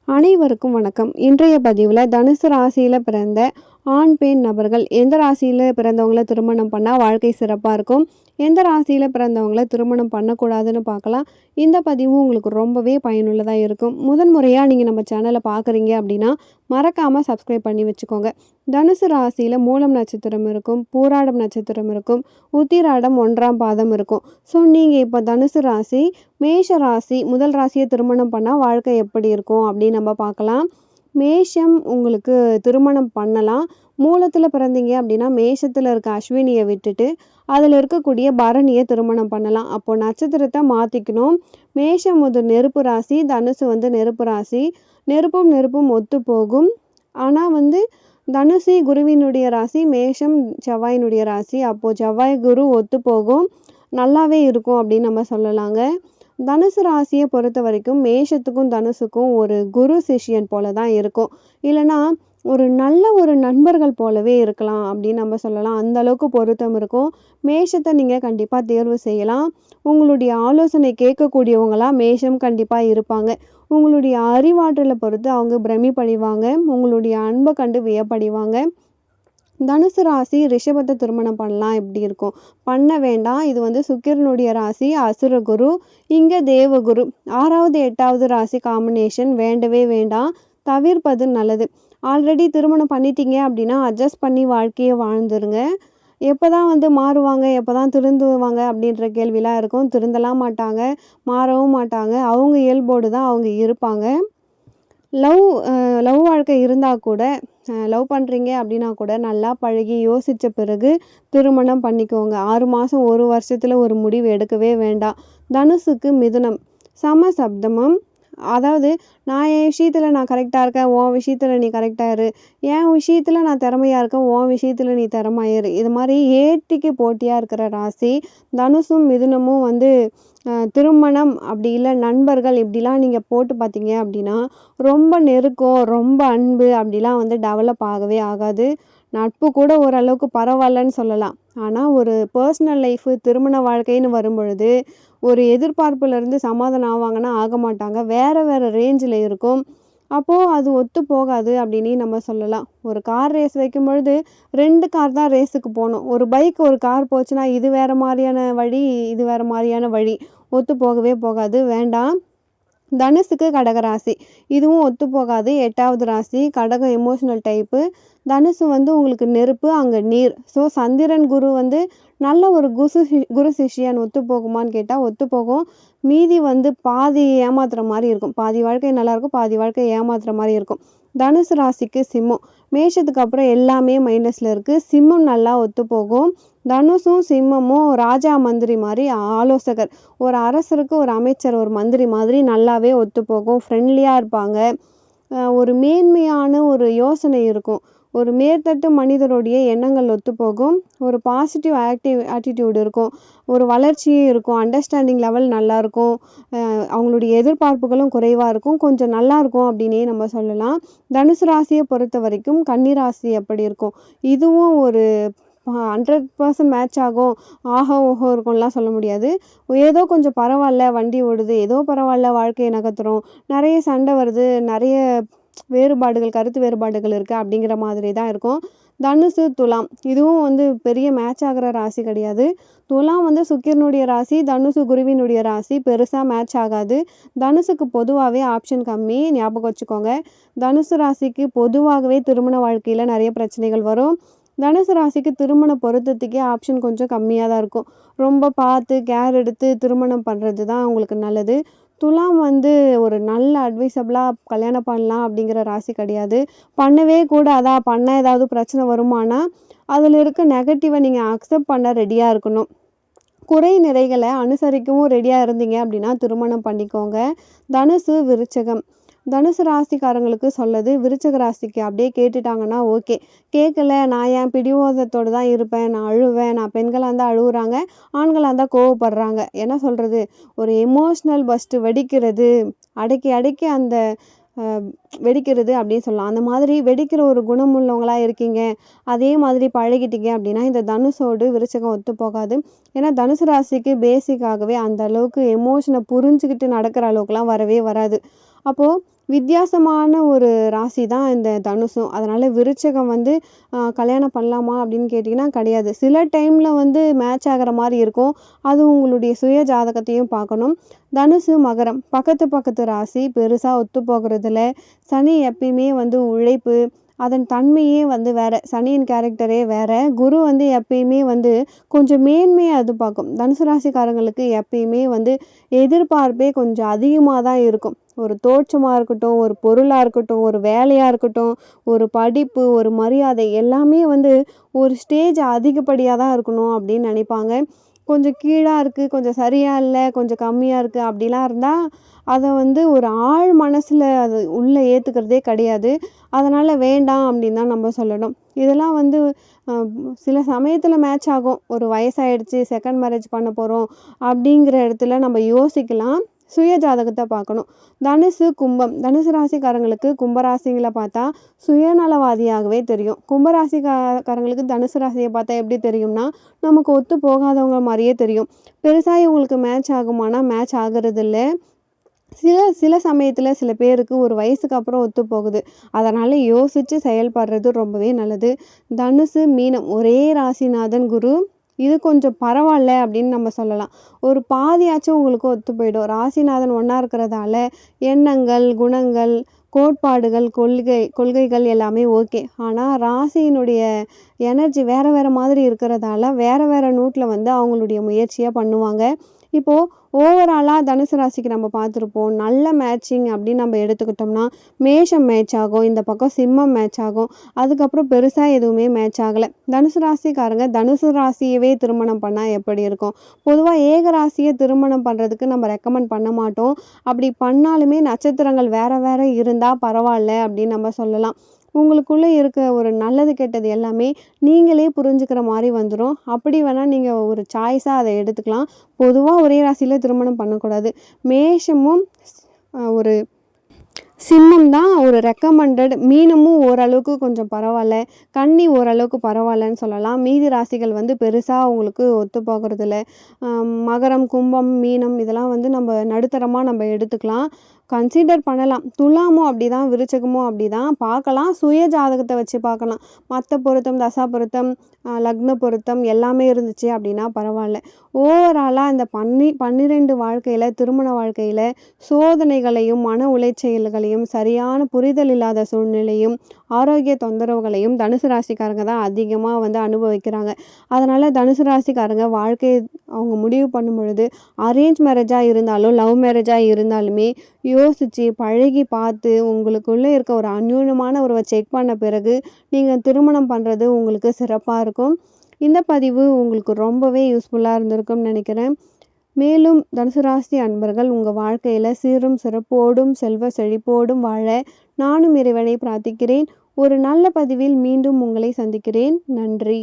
அனைவருக்கும் வணக்கம். இன்றைய பதிவில் தனுசு ராசியில் பிறந்த ஆண் பெண் நபர்கள் எந்த ராசியில் பிறந்தவங்கள திருமணம் பண்ணால் வாழ்க்கை சிறப்பாக இருக்கும், எந்த ராசியில் பிறந்தவங்கள திருமணம் பண்ணக்கூடாதுன்னு பார்க்கலாம். இந்த பதிவு உங்களுக்கு ரொம்பவே பயனுள்ளதாக இருக்கும். முதன்முறையாக நீங்கள் நம்ம சேனலை பார்க்குறீங்க அப்படின்னா மறக்காமல் சப்ஸ்கிரைப் பண்ணி வச்சுக்கோங்க. தனுசு ராசியில் மூலம் நட்சத்திரம் இருக்கும், பூராடம் நட்சத்திரம் இருக்கும், உத்திராடம் 1ஆம் பாதம் இருக்கும். ஸோ நீங்கள் இப்போ தனுசு ராசி, மேஷ ராசி முதல் ராசியை திருமணம் பண்ணால் வாழ்க்கை எப்படி இருக்கும் அப்படின்னு நம்ம பார்க்கலாம். மேஷம் உங்களுக்கு திருமணம் பண்ணலாம். மூலத்தில் பிறந்தீங்க அப்படின்னா மேஷத்தில் இருக்க அஸ்வினியை விட்டுட்டு அதில் இருக்கக்கூடிய பரணியை திருமணம் பண்ணலாம். அப்போது நட்சத்திரத்தை மாற்றிக்கணும். மேஷம் நெருப்பு ராசி, தனுசு நெருப்பு ராசி. நெருப்பும் நெருப்பும் ஒத்து போகும். ஆனால் தனுசு குருவினுடைய ராசி, மேஷம் செவ்வாயினுடைய ராசி. அப்போது செவ்வாய் குரு ஒத்து போகும், நல்லாவே இருக்கும் அப்படின்னு நம்ம சொல்லலாங்க. தனுசு ராசியை பொறுத்த வரைக்கும் மேஷத்துக்கும் தனுசுக்கும் ஒரு குரு சிஷ்யன் போல தான் இருக்கும், இல்லைனா ஒரு நண்பர்கள் போலவே இருக்கலாம் அப்படின்னு நம்ம சொல்லலாம். அந்த அளவுக்கு பொருத்தம் இருக்கும். மேஷத்தை நீங்கள் கண்டிப்பாக தேர்வு செய்யலாம். உங்களுடைய ஆலோசனை கேட்கக்கூடியவங்களாம் மேஷம் கண்டிப்பாக இருப்பாங்க. உங்களுடைய அறிவாற்றலை பொறுத்து அவங்க பிரமிப்படைவாங்க, உங்களுடைய அன்பை கண்டு வியப்படைவாங்க. தனுசு ராசி ரிஷபத்தை திருமணம் பண்ணலாம் எப்படி இருக்கும்? பண்ண வேண்டாம். இது சுக்கிரனுடைய ராசி, அசுரகுரு, இங்கே தேவகுரு. 6வது 8வது ராசி காம்பினேஷன் வேண்டவே வேண்டாம், தவிர்ப்பது நல்லது. ஆல்ரெடி திருமணம் பண்ணிட்டீங்க அப்படின்னா அட்ஜஸ்ட் பண்ணி வாழ்க்கையை வாழ்ந்துருங்க. எப்போ தான் மாறுவாங்க, எப்போ தான் திருந்துவாங்க அப்படின்ற கேள்விலாம் இருக்கும். திருந்தலாம் மாட்டாங்க, மாறவும் மாட்டாங்க. அவங்க இயல்போடு தான் அவங்க இருப்பாங்க. லவ் வாழ்க்கை இருந்தால் கூட, லவ் பண்ணுறீங்க அப்படின்னா கூட நல்லா பழகி யோசித்த பிறகு திருமணம் பண்ணிக்கோங்க. 6 மாதம் 1 வருஷத்தில் ஒரு முடிவு எடுக்கவே வேண்டாம். தனுசுக்கு மிதுனம் சமசப்தமம். அதாவது நான் என் விஷயத்தில் நான் கரெக்டாக இருக்கேன், உன் விஷயத்தில் நீ கரெக்டாக இரு, என் விஷயத்தில் நான் திறமையாக இருக்கேன், உன் விஷயத்தில் நீ திறமையாயிரு. இது மாதிரி ஏட்டிக்கு போட்டியாக இருக்கிற ராசி தனுசும் மிதுனமும். திருமணம் அப்படி இல்லை நண்பர்கள் இப்படிலாம் நீங்கள் போட்டு பார்த்தீங்க அப்படின்னா ரொம்ப நெருக்கம், ரொம்ப அன்பு அப்படிலாம் டெவலப் ஆகவே ஆகாது. நட்பு கூட ஓரளவுக்கு பரவாயில்லன்னு சொல்லலாம். ஆனால் ஒரு பர்சனல் லைஃபு, திருமண வாழ்க்கைன்னு வரும்பொழுது ஒரு எதிர்பார்ப்புலேருந்து சமாதானம் ஆவாங்கன்னா ஆக மாட்டாங்க. வேறு ரேஞ்சில் இருக்கும். அப்போது அது ஒத்து போகாது அப்படின்னு நம்ம சொல்லலாம். ஒரு கார் ரேஸ் வைக்கும் பொழுது 2 கார் தான் ரேஸுக்கு போகணும். ஒரு பைக் ஒரு கார் போச்சுன்னா இது வேறு மாதிரியான வழி, இது வேறு மாதிரியான வழி, ஒத்து போகவே போகாது, வேண்டாம். தனுசுக்கு கடகராசி, இதுவும் ஒத்து போகாது. 8வது ராசி கடகம், எமோஷ்னல் டைப்பு. தனுசு உங்களுக்கு நெருப்பு, அங்கே நீர். ஸோ சந்திரன் குரு நல்ல ஒரு குரு சிஷ்யன். ஒத்து போகுமான்னு கேட்டால் ஒத்து போகும். மீதி பாதி ஏமாத்துற மாதிரி இருக்கும். பாதி வாழ்க்கை நல்லாயிருக்கும், பாதி வாழ்க்கை ஏமாத்துற மாதிரி இருக்கும். தனுசு ராசிக்கு சிம்மம். மேஷத்துக்கு அப்புறம் எல்லாமே மைனஸில் இருக்குது. சிம்மம் நல்லா ஒத்து போகும். தனுசும் சிம்மமும் ராஜா மந்திரி மாதிரி ஆலோசகர். ஒரு அரசருக்கு ஒரு அமைச்சர், ஒரு மந்திரி மாதிரி நல்லாவே ஒத்து போகும். ஃப்ரெண்ட்லியாக இருப்பாங்க. ஒரு மேன்மையான ஒரு யோசனை இருக்கும். ஒரு மேற்தட்டு மனிதருடைய எண்ணங்கள் ஒத்து போகும். ஒரு பாசிட்டிவ் ஆட்டிடியூட் இருக்கும். ஒரு வளர்ச்சியும் இருக்கும். அண்டர்ஸ்டாண்டிங் லெவல் நல்லாயிருக்கும். அவங்களுடைய எதிர்பார்ப்புகளும் குறைவாக இருக்கும். கொஞ்சம் நல்லாயிருக்கும் அப்படின்னே நம்ம சொல்லலாம். தனுசு ராசியை பொறுத்த வரைக்கும் கன்னி ராசி எப்படி இருக்கும்? இதுவும் ஒரு 100% மேட்ச் ஆகும், ஆஹோ ஓஹோ இருக்கும்லாம் சொல்ல முடியாது. ஏதோ கொஞ்சம் பரவாயில்ல, வண்டி ஓடுது, ஏதோ பரவாயில்ல, வாழ்க்கையை நகர்த்துறோம், நிறைய சண்டை வருது, நிறைய வேறுபாடுகள், கருத்து வேறுபாடுகள் இருக்குது அப்படிங்கிற மாதிரி தான் இருக்கும். தனுசு துலாம், இதுவும் பெரிய மேட்ச் ஆகிற ராசி கிடையாது. துலாம் சுக்கிரனுடைய ராசி, தனுசு குருவினுடைய ராசி, பெருசாக மேட்ச் ஆகாது. தனுசுக்கு பொதுவாகவே ஆப்ஷன் கம்மி, ஞாபகம் வச்சுக்கோங்க. தனுசு ராசிக்கு பொதுவாகவே திருமண வாழ்க்கையில் நிறைய பிரச்சனைகள் வரும். தனுசு ராசிக்கு திருமண பொருத்தத்துக்கே ஆப்ஷன் கொஞ்சம் கம்மியாக தான் இருக்கும். ரொம்ப பார்த்து கேர் எடுத்து திருமணம் பண்ணுறது தான் உங்களுக்கு நல்லது. துலாம் ஒரு நல்ல அட்வைசபிளாக கல்யாணம் பண்ணலாம் அப்படிங்கிற ராசி கிடையாது. பண்ணவே கூடாதா, பண்ண ஏதாவது பிரச்சனை வருமானா அதில் இருக்க நெகட்டிவை நீங்கள் அக்செப்ட் பண்ண ரெடியாக இருக்கணும். குறை நிறைகளை அனுசரிக்கவும் ரெடியாக இருந்தீங்க அப்படின்னா திருமணம் பண்ணிக்கோங்க. தனுசு விருச்சகம். தனுசு ராசிக்காரங்களுக்கு சொல்லது விருச்சக ராசிக்கு அப்படியே கேட்டுட்டாங்கன்னா ஓகே. கேட்கல, நான் என் பிடிவாதத்தோடு தான் இருப்பேன், நான் அழுவேன், நான் பெண்களாக இருந்தால் அழுகுறாங்க, ஆண்களாக இருந்தால் கோவப்படுறாங்க, என்ன சொல்கிறது, ஒரு எமோஷ்னல் பஸ்ட்டு வெடிக்கிறது, அடக்கி அடக்கி அந்த வெடிக்கிறது அப்படின்னு சொல்லலாம். அந்த மாதிரி வெடிக்கிற ஒரு குணம் உள்ளவங்களாக இருக்கீங்க, அதே மாதிரி பழகிட்டீங்க அப்படின்னா இந்த தனுஷோடு விருச்சகம் ஒத்து போகாது. ஏன்னா தனுசு ராசிக்கு பேசிக்காகவே அந்த அளவுக்கு எமோஷனை புரிஞ்சுக்கிட்டு நடக்கிற அளவுக்குலாம் வரவே வராது. அப்போது வித்தியாசமான ஒரு ராசி தான் இந்த தனுசும். அதனால விருச்சகம் வந்து கல்யாணம் பண்ணலாமா அப்படின்னு கேட்டிங்கன்னா கிடையாது. சில டைமில் வந்து மேட்ச் ஆகிற மாரி இருக்கும். அது உங்களுடைய சுய ஜாதகத்தையும் பார்க்கணும். தனுசு, மகரம் பக்கத்து பக்கத்து ராசி. பெருசா ஒத்து போகிறதில்ல. சனி எப்பயுமே வந்து உழைப்பு, அதன் தன்மையே வந்து வேற. சனியின் கேரக்டரே வேற. குரு வந்து எப்பயுமே வந்து கொஞ்சம் மேன்மையா எதிர்பார்க்கும். தனுசு ராசிக்காரங்களுக்கு எப்பயுமே வந்து எதிர்பார்ப்பே கொஞ்சம் அதிகமா தான் இருக்கும். ஒரு தோற்றமா இருக்கட்டும், ஒரு பொருளா இருக்கட்டும், ஒரு வேலையா இருக்கட்டும், ஒரு படிப்பு, ஒரு மரியாதை எல்லாமே வந்து ஒரு ஸ்டேஜ் அதிகப்படியா தான் இருக்கணும் அப்படின்னு நினைப்பாங்க. கொஞ்சம் கீழா இருக்கு, கொஞ்சம் சரியா இல்ல, கொஞ்சம் கம்மியா இருக்கு அப்படிலாம் இருந்தா, அத வந்து ஒரு ஆழ் மனசுல அது உள்ள ஏத்துக்கிறதே கிடையாது. அதனால வேண்டாம் அப்படின்னு தான் நம்ம சொல்லணும். இதெல்லாம் வந்து அ சில சமயத்துல மேட்ச் ஆகும். ஒரு வயசாயிடுச்சு, செகண்ட் மேரேஜ் பண்ண போறோம் அப்படிங்கிற இடத்துல நம்ம யோசிக்கலாம். சுய ஜாதகத்த பார்க்கணும். தனுசு, கும்பம். தனுசு ராசிக்காரங்களுக்கு கும்பராசிங்கள பார்த்தா சுயநலவாதியாகவே தெரியும். காரங்களுக்கு தனுசு ராசிய பார்த்தா எப்படி தெரியும்னா, நமக்கு ஒத்து போகாதவங்க மாரியே தெரியும். பெருசா இவங்களுக்கு மேட்ச் ஆகுமானா, மேட்ச் ஆகுறதில்ல. சில சில சமயத்துல சில பேருக்கு ஒரு வயசுக்கு அப்புறம் ஒத்து போகுது. அதனால யோசிச்சு செயல்படுறது ரொம்பவே நல்லது. தனுசு, மீனம் ஒரே ராசிநாதன் குரு. இது கொஞ்சம் பரவால்ல அப்படின்னு நம்ம சொல்லலாம். ஒரு பாதியாச்சும் உங்களுக்கு ஒத்து போயிடும். ராசிநாதன் ஒண்ணா இருக்கிறதால எண்ணங்கள், குணங்கள், கோட்பாடுகள், கொள்கைகள் எல்லாமே ஓகே. ஆனா ராசியினுடைய எனர்ஜி வேற வேற மாதிரி இருக்கிறதால வேற வேற நோட்ல வந்து அவங்களுடைய முயற்சிய பண்ணுவாங்க. இப்போ ஓவராலா தனுசு ராசிக்கு நம்ம பார்த்துருப்போம். நல்ல மேட்சிங் அப்படின்னு நம்ம எடுத்துக்கிட்டோம்னா, மேஷம் மேட்ச் ஆகும். இந்த பக்கம் சிம்மம் மேட்ச் ஆகும். அதுக்கப்புறம் பெருசா எதுவுமே மேட்ச் ஆகல. தனுசு ராசிக்காரங்க தனுசு ராசியவே திருமணம் பண்ணா எப்படி இருக்கும்? பொதுவா ஏக ராசிய திருமணம் பண்றதுக்கு நம்ம ரெக்கமெண்ட் பண்ண மாட்டோம். அப்படி பண்ணாலுமே நட்சத்திரங்கள் வேற வேற இருந்தா பரவால்ல அப்படின்னு நம்ம சொல்லலாம். உங்களுக்குள்ள இருக்க ஒரு நல்லது, கெட்டது எல்லாமே நீங்களே புரிஞ்சுக்கிற மாரி வந்துரும். அப்படி வேணா நீங்க ஒரு சாய்ஸா அத எடுத்துக்கலாம். பொதுவா ஒரே ராசியில திருமணம் பண்ணக்கூடாது. மேஷமும் ஒரு சிம்மம் தான் ஒரு ரெக்கமெண்டட். மீனமும் ஓரளவுக்கு கொஞ்சம் பரவால்ல. கன்னி ஓரளவுக்கு பரவால்லன்னு சொல்லலாம். மீதி ராசிகள் வந்து பெருசா உங்களுக்கு ஒத்து போகுறதில்ல. மகரம், கும்பம், மீனம் இதெல்லாம் வந்து நம்ம நடுத்தரமா நம்ம எடுத்துக்கலாம். கன்சிடர் பண்ணலாம். துலாமும் அப்படிதான், விருச்சகமும் அப்படிதான். பார்க்கலாம். சுய ஜாதகத்த வச்சு பார்க்கலாம். மத்த பொருத்தம், தசா பொருத்தம், லக்ன பொருத்தம் எல்லாமே இருந்துச்சு அப்படின்னா பரவால்ல. ஓவராலா இந்த 12 வாழ்க்கையில, திருமண வாழ்க்கையில சோதனைகளையும், மன உளைச்சல்களையும், சரியான புரிதல் இல்லாத சூழ்நிலையும், ஆரோக்கிய தொந்தரவுகளையும் தனுசு ராசிக்காரங்க தான் அதிகமா வந்து அனுபவிக்கிறாங்க. அதனால தனுசு ராசிக்காரங்க வாழ்க்கைய அவங்க முடிவு பண்ணும் பொழுது, அரேஞ்ச் மேரேஜா இருந்தாலும், லவ் மேரேஜா இருந்தாலுமே யோசிச்சு, பழகி பார்த்து, உங்களுக்குள்ள இருக்க ஒரு அந்யோன்யமான உறவ செக் பண்ண பிறகு, நீங்க திருமணம் பண்றது உங்களுக்கு சிறப்பா இருக்கும். இந்த பதிவு உங்களுக்கு ரொம்பவே யூஸ்ஃபுல்லா இருந்திருக்கும்னு நினைக்கிறேன். மேலும் தனுசு ராசி அன்பர்கள் உங்க வாழ்க்கையில சீரும் சிறப்போடும் செல்வ செழிப்போடும் வாழ நானும் இறைவனை பிரார்த்திக்கிறேன். ஒரு நல்ல பதிவில் மீண்டும் உங்களை சந்திக்கிறேன். நன்றி.